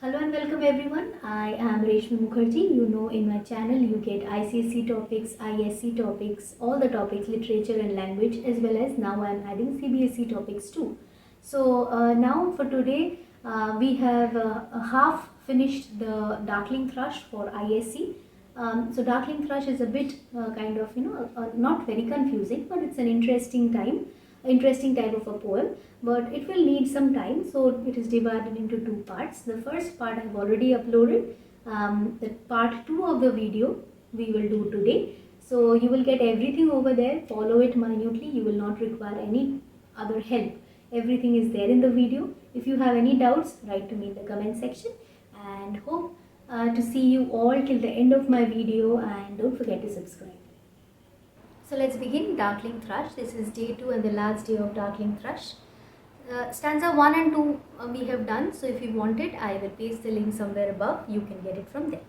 Hello and welcome everyone. I am Reshmi Mukherjee. You know, in my channel you get ICSE topics, ISC topics, all the topics, literature and language, as well as now I am adding CBSE topics too. So now for today we have half finished the Darkling Thrush for ISC. So Darkling Thrush is a bit not very confusing, but it's an interesting type of a poem, but it will need some time, so it is divided into two parts. The first part I have already uploaded. The part 2 of the video we will do today, so you will get everything over there. Follow it minutely, you will not require any other help. Everything is there in the video. If you have any doubts, write to me in the comment section, and hope to see you all till the end of my video, and don't forget to subscribe. So let's begin Darkling Thrush. This is day 2 and the last day of Darkling Thrush. Stanza 1 and 2 we have done, so if you want it, I will paste the link somewhere above. You can get it from there.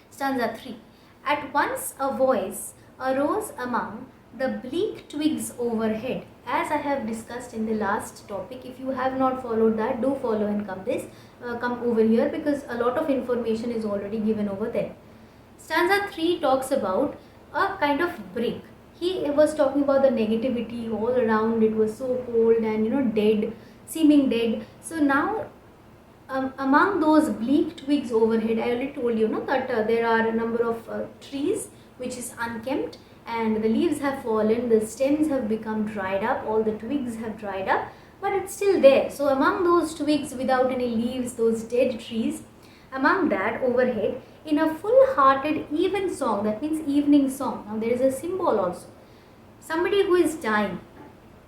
Stanza 3. At once a voice arose among the bleak twigs overhead. As I have discussed in the last topic, if you have not followed that, do follow and come over here, because a lot of information is already given over there. Stanza 3 talks about a kind of break. He was talking about the negativity all around. It was so cold and dead, seeming dead. So now among those bleak twigs overhead, I already told you that there are a number of trees which is unkempt, and the leaves have fallen, the stems have become dried up, all the twigs have dried up, but it's still there. So among those twigs without any leaves, those dead trees, among that overhead, in a full-hearted even song, that means evening song. Now there is a symbol also. Somebody who is dying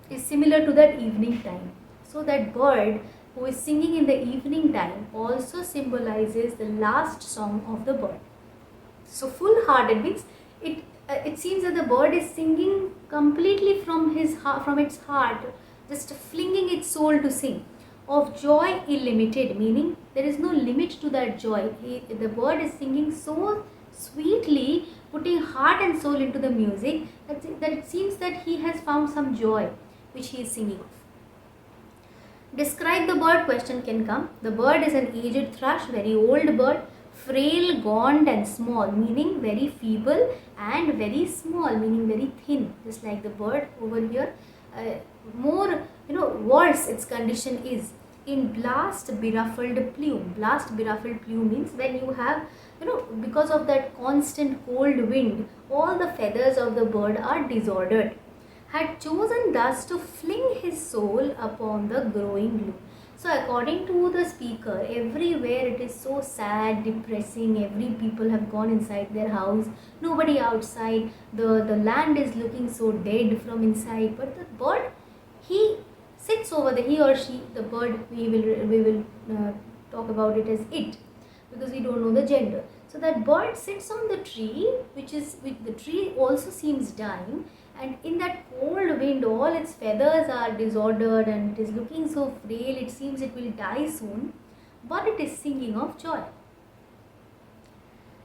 is similar to that evening time. So that bird who is singing in the evening time also symbolizes the last song of the bird. So full-hearted means it seems that the bird is singing completely from its heart, just flinging its soul to sing. Of joy illimited, meaning there is no limit to that joy. The bird is singing so sweetly, putting heart and soul into the music, that it seems that he has found some joy which he is singing of. Describe the bird, question can come. The bird is an aged thrush, very old bird, frail, gaunt and small, meaning very feeble, and very small, meaning very thin, just like the bird over here. Worse its condition is in blast beruffled plume. Blast beruffled plume means when you have, because of that constant cold wind, all the feathers of the bird are disordered. Had chosen thus to fling his soul upon the growing gloom. So according to the speaker, everywhere it is so sad, depressing. Every people have gone inside their house, nobody outside. The land is looking so dead from inside. But the bird, he sits over there, he or she, the bird, we will talk about it as it, because we don't know the gender. So that bird sits on the tree, which the tree also seems dying, and in that cold wind all its feathers are disordered and it is looking so frail. It seems it will die soon, but it is singing of joy.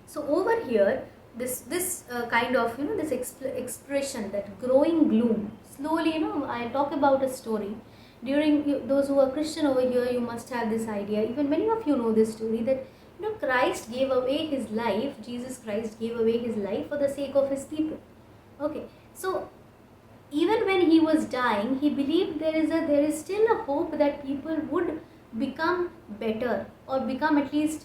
So over here, this kind of this expression, that growing gloom, slowly, I talk about a story. During those who are Christian over here, you must have this idea. Even many of you know this story, that Christ gave away his life. Jesus Christ gave away his life for the sake of his people. Okay, so even when he was dying, he believed there is still a hope that people would become better, or become at least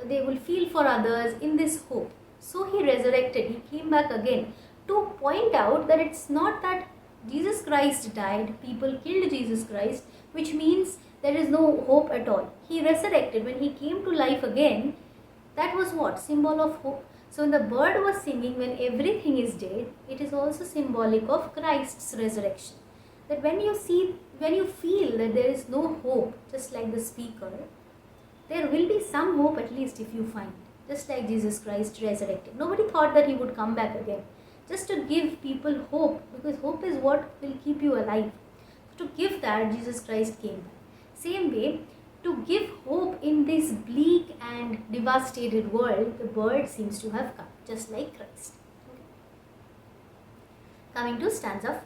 they will feel for others in this hope. So he resurrected, he came back again to point out that it's not that Jesus Christ died, people killed Jesus Christ, which means there is no hope at all. He resurrected. When he came to life again, that was what? Symbol of hope. So when the bird was singing, when everything is dead, it is also symbolic of Christ's resurrection. That when you feel that there is no hope, just like the speaker, there will be some hope at least if you find. Just like Jesus Christ resurrected. Nobody thought that he would come back again. Just to give people hope, because hope is what will keep you alive. To give that, Jesus Christ came back. Same way, to give hope in this bleak and devastated world, the bird seems to have come, just like Christ. Okay. Coming to stanza 4.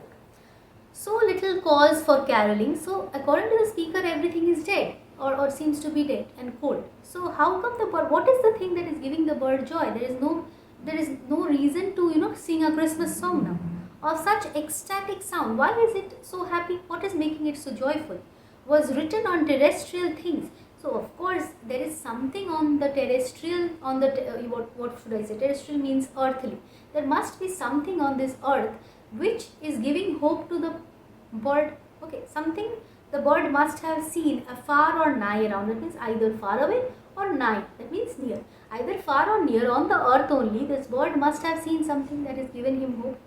So little cause for caroling. So according to the speaker, everything is dead. or seems to be dead and cold. So how come the bird, what is the thing that is giving the bird joy? There is no reason to sing a Christmas song now of such ecstatic sound. Why is it so happy? What is making it so joyful? Was written on terrestrial things. So of course there is something on the terrestrial, on the what should I say? Terrestrial means earthly. There must be something on this earth which is giving hope to the bird. Okay, something the bird must have seen afar or nigh around. That means either far away or nigh. That means near. Either far or near on the earth only. This bird must have seen something that has given him hope.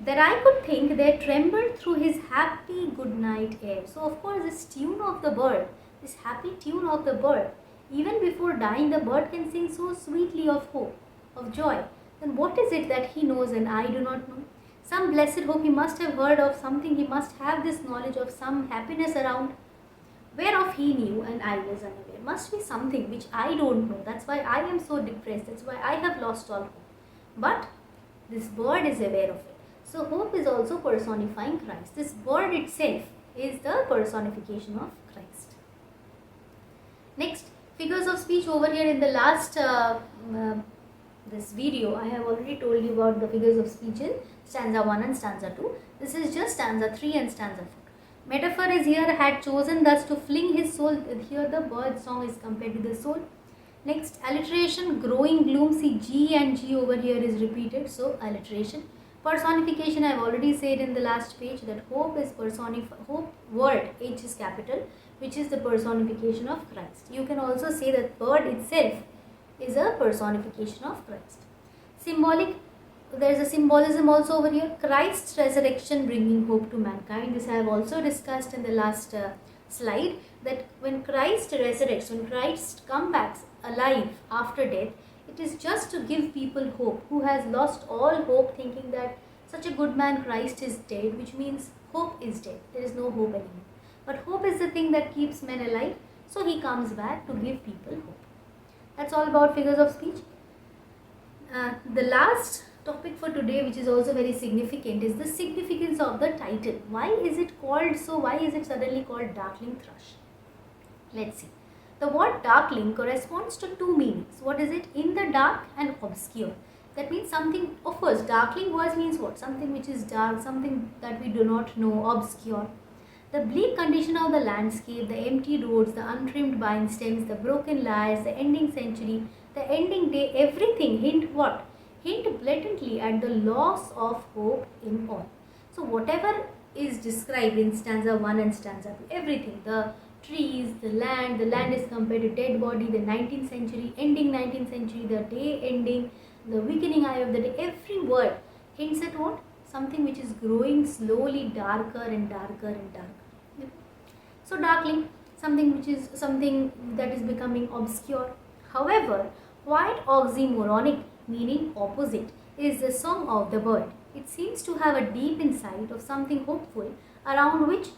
That I could think there trembled through his happy good night air. So of course this tune of the bird, this happy tune of the bird, even before dying the bird can sing so sweetly of hope, of joy. Then what is it that he knows and I do not know? Some blessed hope he must have heard of, something he must have this knowledge of, some happiness around, whereof he knew and I was unaware. Must be something which I don't know. That's why I am so depressed. That's why I have lost all hope. But this bird is aware of it. So hope is also personifying Christ. This bird itself is the personification of Christ. Next, figures of speech over here in the last this video. I have already told you about the figures of speech in stanza 1 and stanza 2. This is just stanza 3 and stanza 4. Metaphor is here, had chosen thus to fling his soul. Here the bird song is compared to the soul. Next, alliteration, growing gloom. See, G and G over here is repeated. So alliteration. Personification, I have already said in the last page that hope is hope word, H is capital, which is the personification of Christ. You can also say that bird itself is a personification of Christ. Symbolic, there is a symbolism also over here. Christ's resurrection bringing hope to mankind. This I have also discussed in the last slide, that when Christ resurrects, when Christ comes back alive after death, it is just to give people hope who has lost all hope, thinking that such a good man Christ is dead, which means hope is dead. There is no hope anymore. But hope is the thing that keeps men alive. So he comes back to give people hope. That's all about figures of speech. The last topic for today, which is also very significant, is the significance of the title. Why is it called so? Why is it suddenly called Darkling Thrush? Let's see. The word darkling corresponds to two meanings. What is it? In the dark and obscure. That means something, of course, darkling words means what? Something which is dark, something that we do not know, obscure. The bleak condition of the landscape, the empty roads, the untrimmed vine stems, the broken lyres, the ending century, the ending day, everything hint what? Hint blatantly at the loss of hope in all. So whatever is described in stanza 1 and stanza 2, everything, the trees, the land is compared to dead body, the 19th century, ending 19th century, the day ending, the weakening eye of the day, every word hints at what? Something which is growing slowly darker and darker and darker. So darkling, something that is becoming obscure. However, quite oxymoronic, meaning opposite, is the song of the bird. It seems to have a deep insight of something hopeful about which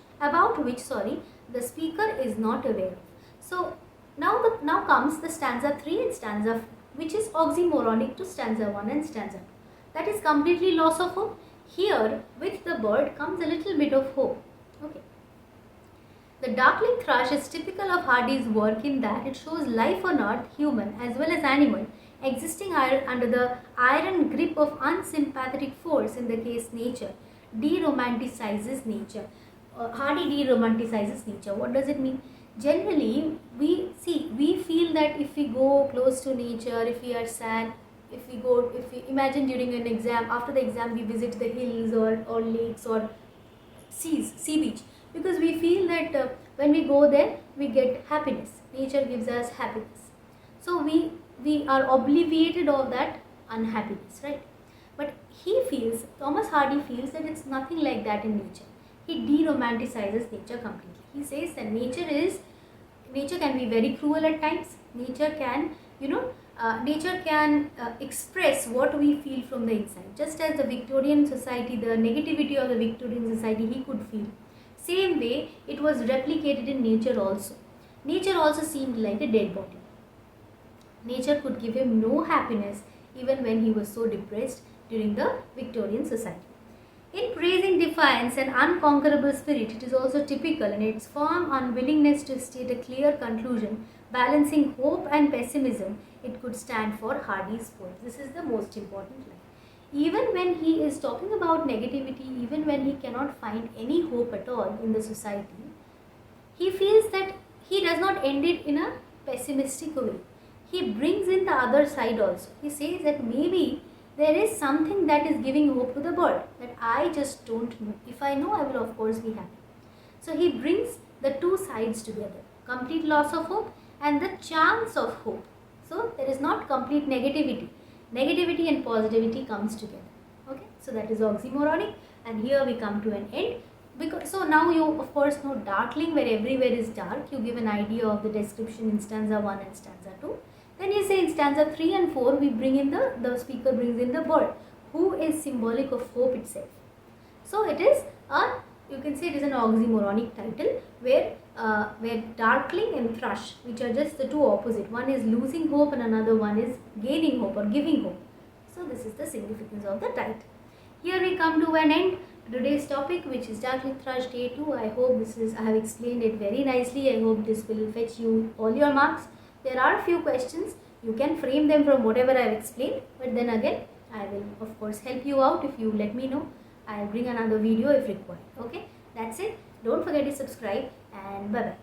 the speaker is not aware of. So now comes the stanza 3 and stanza 4, which is oxymoronic to stanza 1 and stanza 2. That is completely loss of hope. Here with the bird comes a little bit of hope. Okay. The Darkling Thrush is typical of Hardy's work in that it shows life on earth, human as well as animal, existing under the iron grip of unsympathetic force, in the case nature, de-romanticizes nature. Hardy de-romanticizes nature. What does it mean? Generally, we feel that if we go close to nature, if we are sad, if we imagine during an exam, after the exam we visit the hills or lakes or sea beach, because we feel that when we go there we get happiness. Nature gives us happiness. So we are obliviated of that unhappiness, right? But Thomas Hardy feels that it's nothing like that in nature. He de-romanticizes nature completely. He says that nature can be very cruel at times. Nature can, express what we feel from the inside. Just as the Victorian society, the negativity of the Victorian society he could feel. Same way, it was replicated in nature also. Nature also seemed like a dead body. Nature could give him no happiness even when he was so depressed during the Victorian society. In praising defiance and unconquerable spirit, it is also typical in its firm unwillingness to state a clear conclusion, balancing hope and pessimism. It could stand for Hardy's poem. This is the most important line. Even when he is talking about negativity, even when he cannot find any hope at all in the society, he feels that he does not end it in a pessimistic way. He brings in the other side also. He says that maybe there is something that is giving hope to the bird that I just don't know. If I know, I will of course be happy. So he brings the two sides together, complete loss of hope and the chance of hope. So there is not complete negativity. Negativity and positivity comes together. Okay, so that is oxymoronic, and here we come to an end. Because so now you of course know darkling, where everywhere is dark. You give an idea of the description in stanza 1 and stanza 2. Then you say in stanza 3 and 4 we bring in the speaker brings in the bird, who is symbolic of hope itself. So it is you can say it is an oxymoronic title where darkling and thrush, which are just the two opposite. One is losing hope and another one is gaining hope or giving hope. So this is the significance of the title. Here we come to an end to today's topic, which is Darkling Thrush Day 2. I hope I have explained it very nicely. I hope this will fetch you all your marks. There are a few questions. You can frame them from whatever I have explained. But then again, I will of course help you out if you let me know. I will bring another video if required. Okay, that's it. Don't forget to subscribe and bye-bye.